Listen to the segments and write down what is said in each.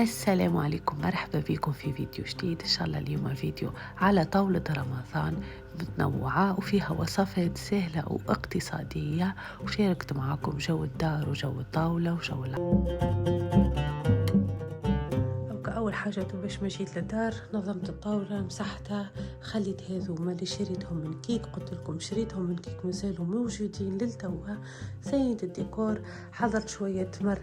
السلام عليكم، مرحبا بكم في فيديو جديد. إن شاء الله اليوم فيديو على طاولة رمضان متنوعة وفيها وصفات سهلة واقتصادية، وشاركت معاكم جو الدار وجو الطاولة وجو أول حاجة باش ما جيت للدار نظمت الطاولة، مسحتها، خليت هذوما اللي شريتهم من كيك، قلت لكم شريتهم من كيك مازالوا موجودين للتوا. زينت الديكور، حضرت شوية تمر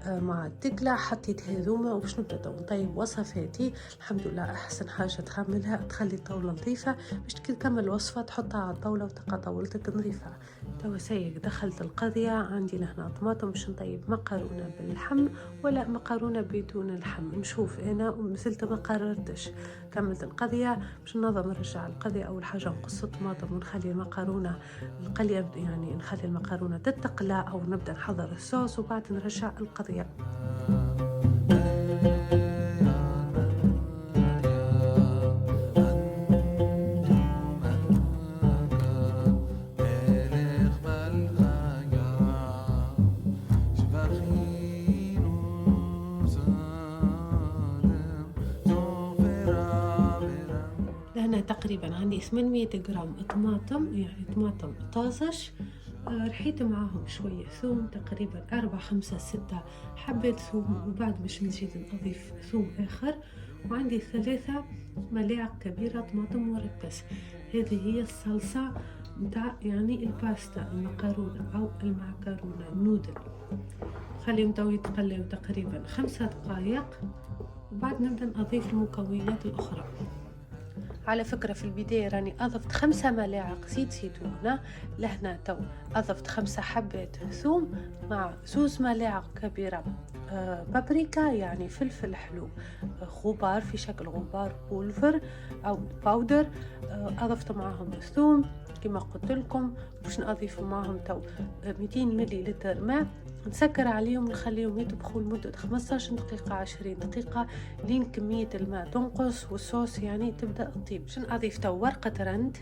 مع الدقلة، حطيت هذوما وباش نبدا نطيب وصفاتي. الحمد لله أحسن حاجة تخملها تخلي الطاولة نظيفة، باش تكمل الوصفة تحطها على الطاولة وتبقى طاولتك نظيفة. توا سيك دخلت القضية، عندي لهنا طماطم باش نطيب مقارونة باللحم ولا مقارونة بدون اللحم، نشوف انا ومازلت ما قررتش. كملت القضيه باش ننظم نرجع القضيه. اول حاجه نقص الطماطم ونخلي المقارونه القليه، يعني نخلي المقارونه تتقلى او نبدا نحضر الصوص وبعد نرجع القضيه. هنا تقريبا عندي 800 جرام طماطم، يعني طماطم طازج. رحيت معاهم شوية ثوم، تقريبا 4 5 6 حبات ثوم، وبعد باش نزيد نضيف ثوم آخر. وعندي 3 ملاعق كبيرة طماطم مركز. هذه هي الصلصة متاع يعني الباستا، المقارونة أو المعكرونة النودل. خليهم تو يتقلوا تقريبا 5 دقائق، وبعد نبدأ نضيف المكونات الأخرى. على فكرة في البداية راني أضفت 5 ملاعق زيت زيتونة، لهنا تو أضفت 5 حبات ثوم مع 2 ملاعق كبيرة بابريكا، يعني فلفل حلو غبار في شكل غبار بولفر أو باودر. أضفت معهم الثوم كما قلت لكم، باش نضيف معهم تو 200 مليلتر ماء، نسكر عليهم ونخليهم يطبخوا لمدة 15 دقيقة 20 دقيقة لين كمية الماء تنقص والصوص يعني تبدأ تطيب. باش نضيف تو ورقة رند.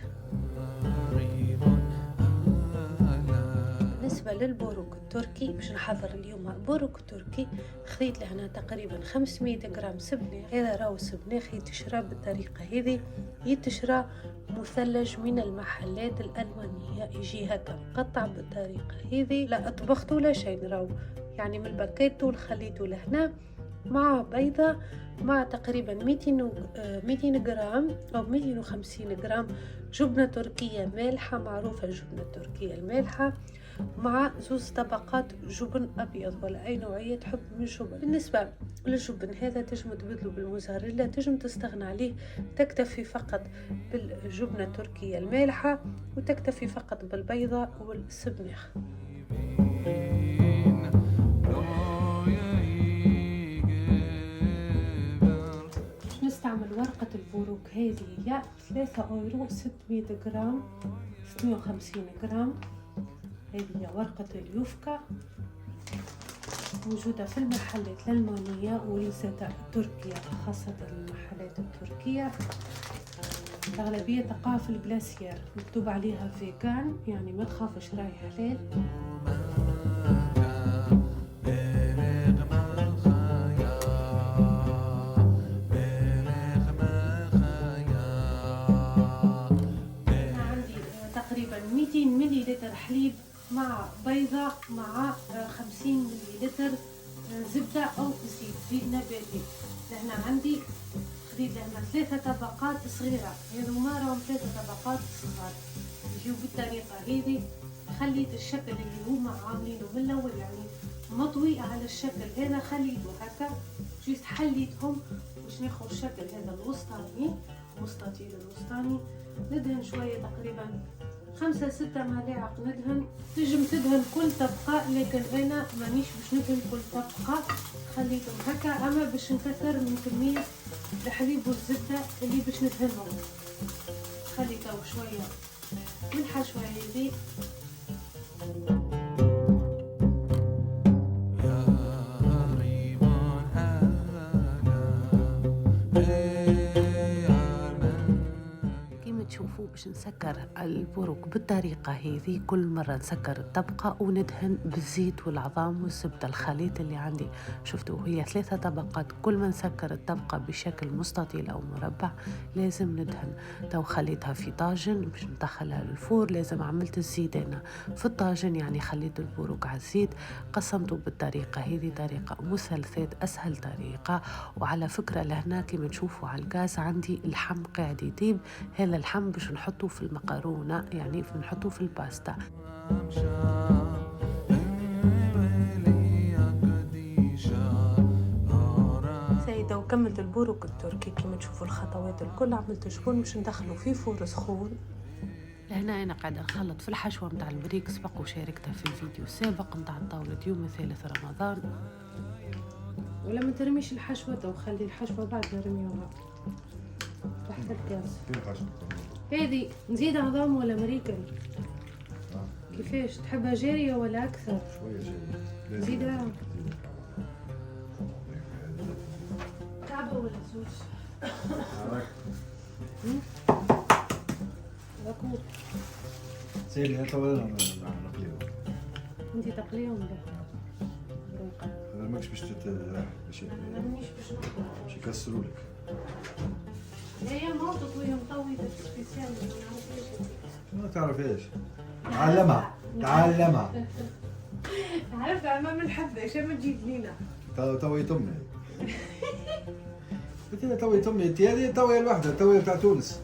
بالنسبة للبوروك التركي باش نحضر اليوم بوروك تركي، خذيت لهنا تقريبا 500 جرام سبناخ. هذا راهو سبناخ يتشرى بالطريقة هذه، يتشرى مثلج من المحلات الألمانية، يجي هكا مقطع بالطريقة هذه. لا طبخت ولا شيء، راهو يعني من الباكيت خليته لهنا مع بيضة، مع تقريبا 200 جرام أو 250 جرام جبنة تركية مالحة، معروفة الجبنة التركية المالحة، مع 2 طبقات جبن أبيض ولا أي نوعية تحب من الجبن. بالنسبة للجبن هذا تجم تبدلوا بالموزاريلا، تجم تستغنى عليه، تكتفي فقط بالجبنة التركية المالحة وتكتفي فقط بالبيضة والسبناخ. نستعمل ورقة البوروك هذه هي 3 أورو 600 جرام 650 جرام. هذه هي ورقة اليوفكا، موجودة في المحلات الألمانية وليست التركية، خاصة المحلات التركية الأغلبية تقع في الجلاسير، مكتوب عليها فيجان، يعني ما تخافش راهي حلال. تقريبا 200 مليلتر حليب مع بيضة مع 50 مليلتر زبدة أو زيت نباتي. لهنا عندي خديت لهنا 3 طبقات صغيرة، هذوما راهم 3 طبقات صغار يجيو بالطريقة هذه. خليت الشكل اللي هما عاملينه من الأول يعني مطوي على الشكل هذا، خليته هكا جيت حليتهم باش ناخذ الشكل هذا الوسطاني، مستطيل الوسطاني. ندهن شوية تقريبا 5 6 ملاعق ندهن. تجم تدهن كل طبقة، لكن أنا مانيش باش ندهن كل طبقة، خليتهم هكا. أما باش نكثر من كمية الحليب والزبدة اللي باش ندهنهم، خليتهم شوية ملحة شوية زيت. باش نسكر البروك بالطريقة هذه. كل مرة نسكر الطبقة وندهن بالزيت والعظام والزبدة الخليط اللي عندي. شفتوا هي 3 طبقات، كل ما نسكر الطبقة بشكل مستطيل أو مربع لازم ندهن. تو خليتها في طاجن باش ندخلها للفور، لازم عملت الزيت أنا في الطاجن، يعني خليت البروك على الزيت قسمته بالطريقة هذه، طريقة مثلثات أسهل طريقة. وعلى فكرة لهنا كما تشوفوا على الغاز عندي اللحم قاعد يطيب، هذا اللحم باش نحطه في المقارونة، يعني نحطه في الباستا. سيدة وكملت البروك التركي كما تشوفوا الخطوات الكل. عملت شكون باش ندخله في فور سخون. لهنا أنا قاعدة نخلط في الحشوة متاع البريك، سبق وشاركتها في الفيديو السابق متاع طاولة يوم الثالث رمضان. ولا ما ترميش الحشوة وخلي الحشوة بعد نرميوها تحت الكاس. هذه نزيد عظام ولا مريكل؟ كيفاش تحبها جارية ولا أكثر؟ شوية جارية. نزيدها كعبة ولا زوج؟ ركوب سيلي انت ولا نقليهم؟ انتي تقليهم به انا ماكش باش باش يكسروا لك. هي ما تطويهم طوي سبيسيال ما تعرفيش. تعلمها تعلمها. عارفة أمام الحبة إيش ما تجيب لينا. توي تمي. قلت لها توي تمي انت، هذه توي الوحدة، توي بتاع تونس.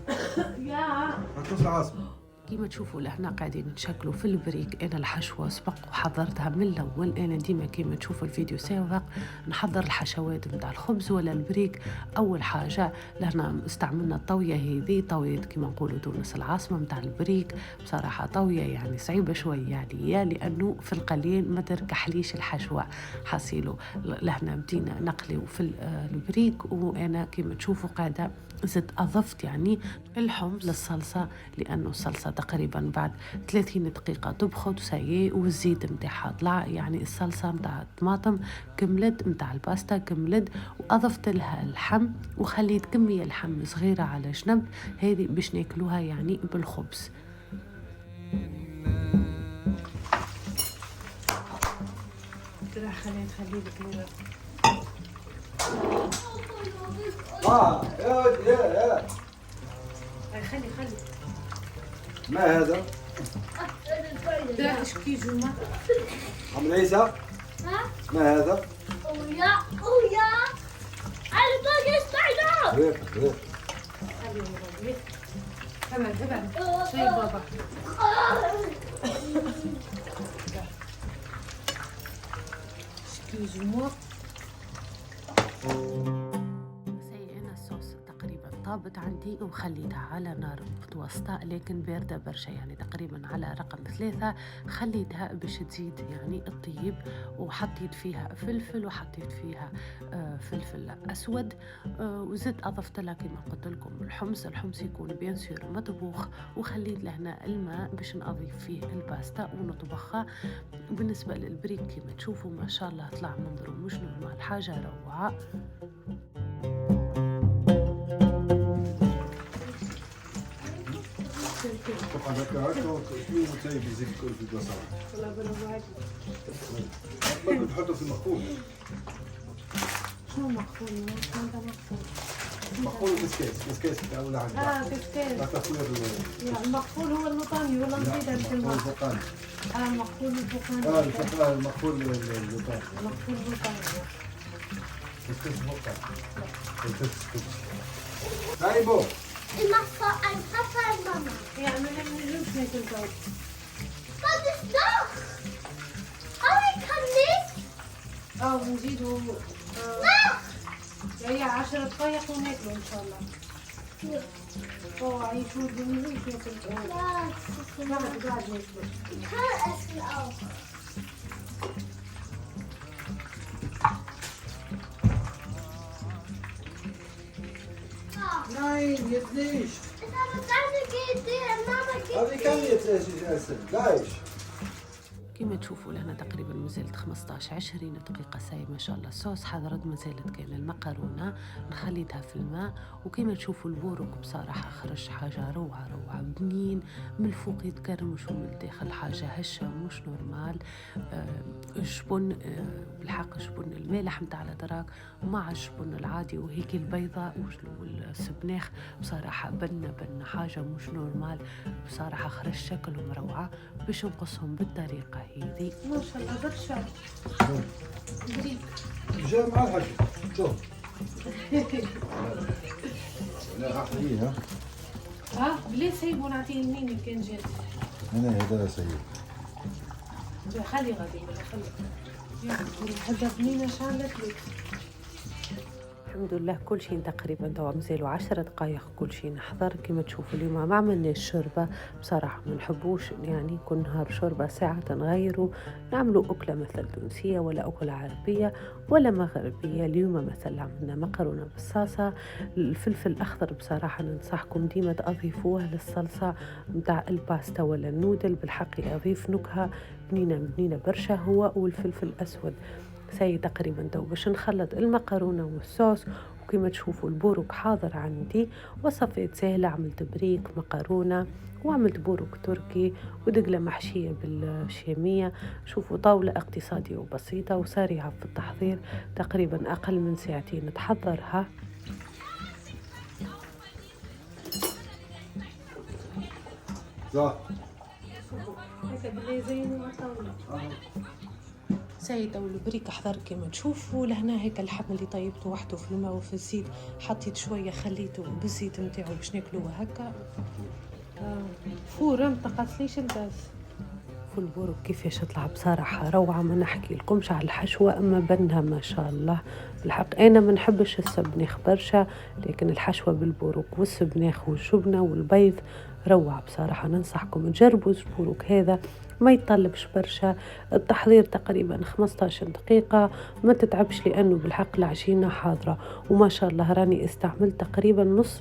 يا تونس العاصمة. كيما تشوفوا لهنا قاعدين نشكلوا في البريك. انا الحشوه سبق وحضرتها من الاول. انا ديما كيما تشوفوا الفيديو سابق نحضر الحشوات نتاع الخبز ولا البريك. اول حاجه لهنا استعملنا الطويه هذه، طويه كيما نقولوا تونس العاصمه نتاع البريك. بصراحه طويه يعني صعيبه شويه عليا لانه في القليل ما تركحليش الحشوه. حصيلوا لهنا بدينا نقليو في البريك، وانا كيما تشوفوا قاعده زدت أضفت يعني الحمص للصلصة، لأنه الصلصة تقريبا بعد 30 دقيقة طبخت وسايي والزيت متاعها طلع، يعني الصلصة متاع الطماطم كملت، متاع الباستا كملت. وأضفت لها اللحم وخليت كمية لحم صغيرة على جنب، هذه باش ناكلوها يعني بالخبز. خليت يا خلي ما هذا؟ لا اشكيجو ما عم عيسى ما هذا؟ ويا على باقي استعجل. ريح ابعد شاي بابا. اشكيجو ما طابت عندي وخليتها على نار متوسطة لكن باردة برشا، يعني تقريبا على رقم 3 خليتها باش تزيد يعني الطيب. وحطيت فيها فلفل وحطيت فيها فلفل أسود، وزدت أضفت لها كما قلت لكم الحمص يكون بيان سور مطبوخ، وخليت لهنا الماء باش نضيف فيه الباستا ونطبخها. بالنسبة للبريك كما تشوفوا ما شاء الله طلع منظره مش نورمال، حاجة روعة. تحطه في المخفول. شنو مخفول؟ مخفول كسكاس بتاع ولا حاجة. كسكاس. المخفول هو الوطني ولا نزيدها في الفقاني. المخفول الفقاني. المخفول الوطني. المخفول الوطني. كسكاس الفقاني. هاي بو. المخفى ماما. يعني ما نجمش ناكل جو. Wat is dat? Oh, ik kan niet. نزيدو هي 10 دقايق وناكلو ان شاء الله. عيشوا الدنيا ناكل. Ja, قاعد ناكلو. ik ga essen ook. Nein, jetzt nicht. Ik heb een kleine keertje en mama keertje. Aber ich kann jetzt essen. Gleich. كما كما تشوفوا لهنا تقريبا مازالت 15-20 دقيقة ساي ما شاء الله. الصوص حضرت مازالت كان المقرونة نخليتها في الماء. وكما تشوفوا البورك بصراحة خرج حاجة روعة روعة، بنين من الفوق يتكرمش ومن الداخل حاجة هشة مش نورمال. الجبن بالحق الجبن المالح متاع الأدراك مع الجبن العادي وهيك البيضاء والسبناخ بصراحة بنة حاجة مش نورمال بصراحة. خرج شكلهم روعة. باش نقصهم بالطريقة هذه ما شاء الله برشا. بريك جا مع الحاج شوف. لا أحليه ها بلي سيبوا نعطيه لمين كان جات. أنا هذا سيد. خلي غادي خلي هذا بنينة شعلت لك. الحمد لله كل شيء تقريبا توا مازالوا 10 دقائق كل شيء نحضر. كما تشوفوا اليوم ما عملناش شوربه بصراحه، ما نحبوش يعني كل نهار شوربه ساعه نغيروا نعملوا اكله مثلا تونسيه ولا اكله عربيه ولا مغربيه. اليوم مثلا عملنا مكرونه بالصلصه. الفلفل الاخضر بصراحه ننصحكم ديما تضيفوه للصلصه نتاع الباستا ولا النودل، بالحق يضيف نكهه بنينه برشا هو. والفلفل الاسود ساي تقريبا تو باش نخلط المكرونه والصوص. وكما تشوفوا البورك حاضر عندي. وصفات سهله، عملت بريك مكرونه وعملت بورك تركي ودقله محشيه بالشاميه. شوفوا طاوله اقتصاديه وبسيطه وسريعه في التحضير، تقريبا اقل من ساعتين تحضرها. صح سيدة والبريك حضر كما تشوفوا لهنا. هيك اللحم اللي طيبته وحده في الماء وفي الزيت، حطيت شويه خليته بالزيت نتاعو باش ناكلوه هكا. فور ما تقصليش الغاز. البورك كيفاش طلع بصراحه روعه، ما نحكي لكمش على الحشوه اما بنها ما شاء الله. بالحق انا ما نحبش السبناخ برشا، لكن الحشوه بالبورك والسبناخ والجبنه والبيض روعه بصراحه. ننصحكم تجربوا البورك هذا، ما يطلبش برشا. التحضير تقريبا 15 دقيقة، ما تتعبش لأنه بالحق العجينة حاضرة. وما شاء الله راني استعملت تقريبا نص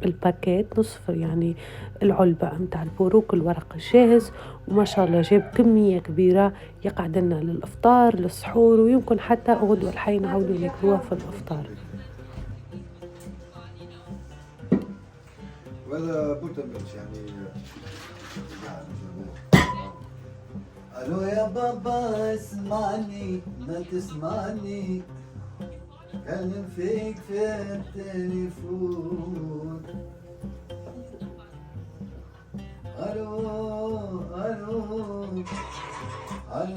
الباكيت، نصف يعني العلبة متاع البوروك الورق الجاهز. وما شاء الله جاب كمية كبيرة يقعد لنا للإفطار للسحور، ويمكن حتى غدوة الحي نعودوا ناكلوها في الإفطار. وهذا بوتمبلش يعني. الو يا بابا اسمعني ما تسمعني، كلم فيك في التليفون. الو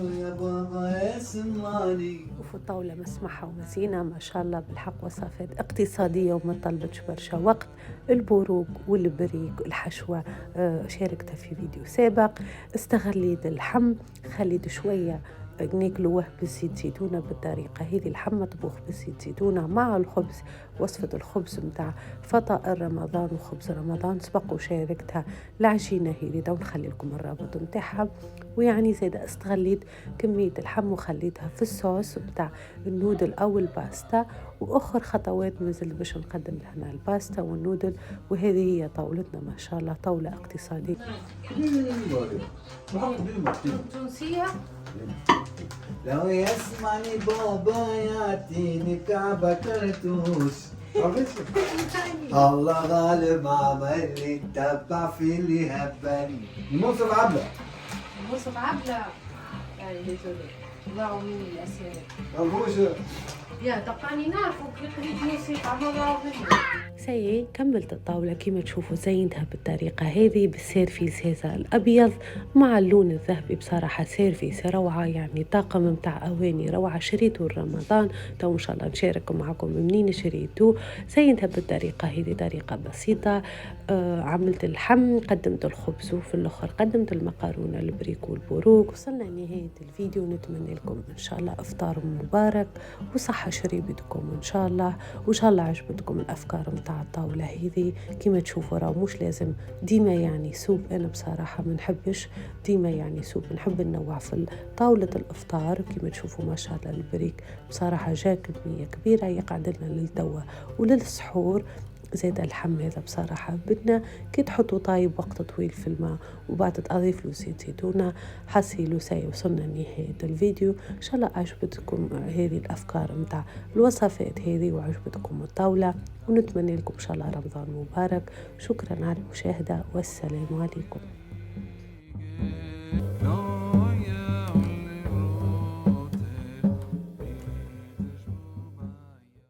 يا بابا اسمعني. وفي الطاولة مسمحة ومزينة ما شاء الله بالحق، وصفات اقتصادية وما طلبتش برشا وقت. البوروك والبريك الحشوة شاركتها في فيديو سابق. استغليت اللحم، خليت شوية ناكلوه بالزيت زيتونة بالطريقة هذه. اللحم مطبوخ بالزيت زيتونة مع الخبز، وصفة الخبز متاع فطائر رمضان وخبز رمضان سبق وشاركتها. العجينة هذه دو نخلي لكم الرابط متاعها. ويعني زيادة استغليت كمية اللحم وخليتها في الصوص متاع النودل أو الباستا. وآخر خطوات مازال باش نقدم لهنا الباستا والنودل. وهذه هي طاولتنا ما شاء الله، طاولة اقتصادية تونسية. لو يسمعني بابا يعطيني كعبة كرتوش. الله غالب عمل لي تبع في اللي هبني. موسم عبلة. موسم عبلة يعني ديزولي ضاعوا مني الأسئلة. مفهوش. يا تقاني نعرفوا كيف موسيقى ما ضاعوا مني. سي كملت الطاولة كما تشوفوا زينتها بالطريقة هذه بالسيرفيس هذا الأبيض مع اللون الذهبي. بصراحة سيرفيس روعة، يعني طاقم متاع أواني روعة. شريته رمضان تو إن شاء الله نشارك معكم منين شريته. زينتها بالطريقة هذه طريقة بسيطة. عملت اللحم، قدمت الخبز، وفي الآخر قدمت المكرونة البريك والبوروك. وصلنا لنهاية الفيديو، نتمنى لكم إن شاء الله إفطار مبارك وصحة شريبتكم إن شاء الله. وإن شاء الله عجبتكم الأفكار متاع الطاولة هذه. كما تشوفوا راه مش لازم ديما يعني سوب، أنا بصراحة ما نحبش ديما يعني سوب، نحب ننوع في طاولة الإفطار. كما تشوفوا ما شاء الله البريك بصراحة جا كمية كبيرة يقعد لنا للتوا وللسحور. زيت اللحم هذا بصراحة بدنا كي تحطوا طايب وقت طويل في الماء وبعد تضيف له زيت زيتونة. حصيلوا ساي وصلنا لنهاية الفيديو. إن شاء الله عجبتكم هذه الأفكار متاع الوصفات هذه وعجبتكم الطاولة، ونتمنى لكم إن شاء الله رمضان مبارك. شكرا على المشاهدة والسلام عليكم.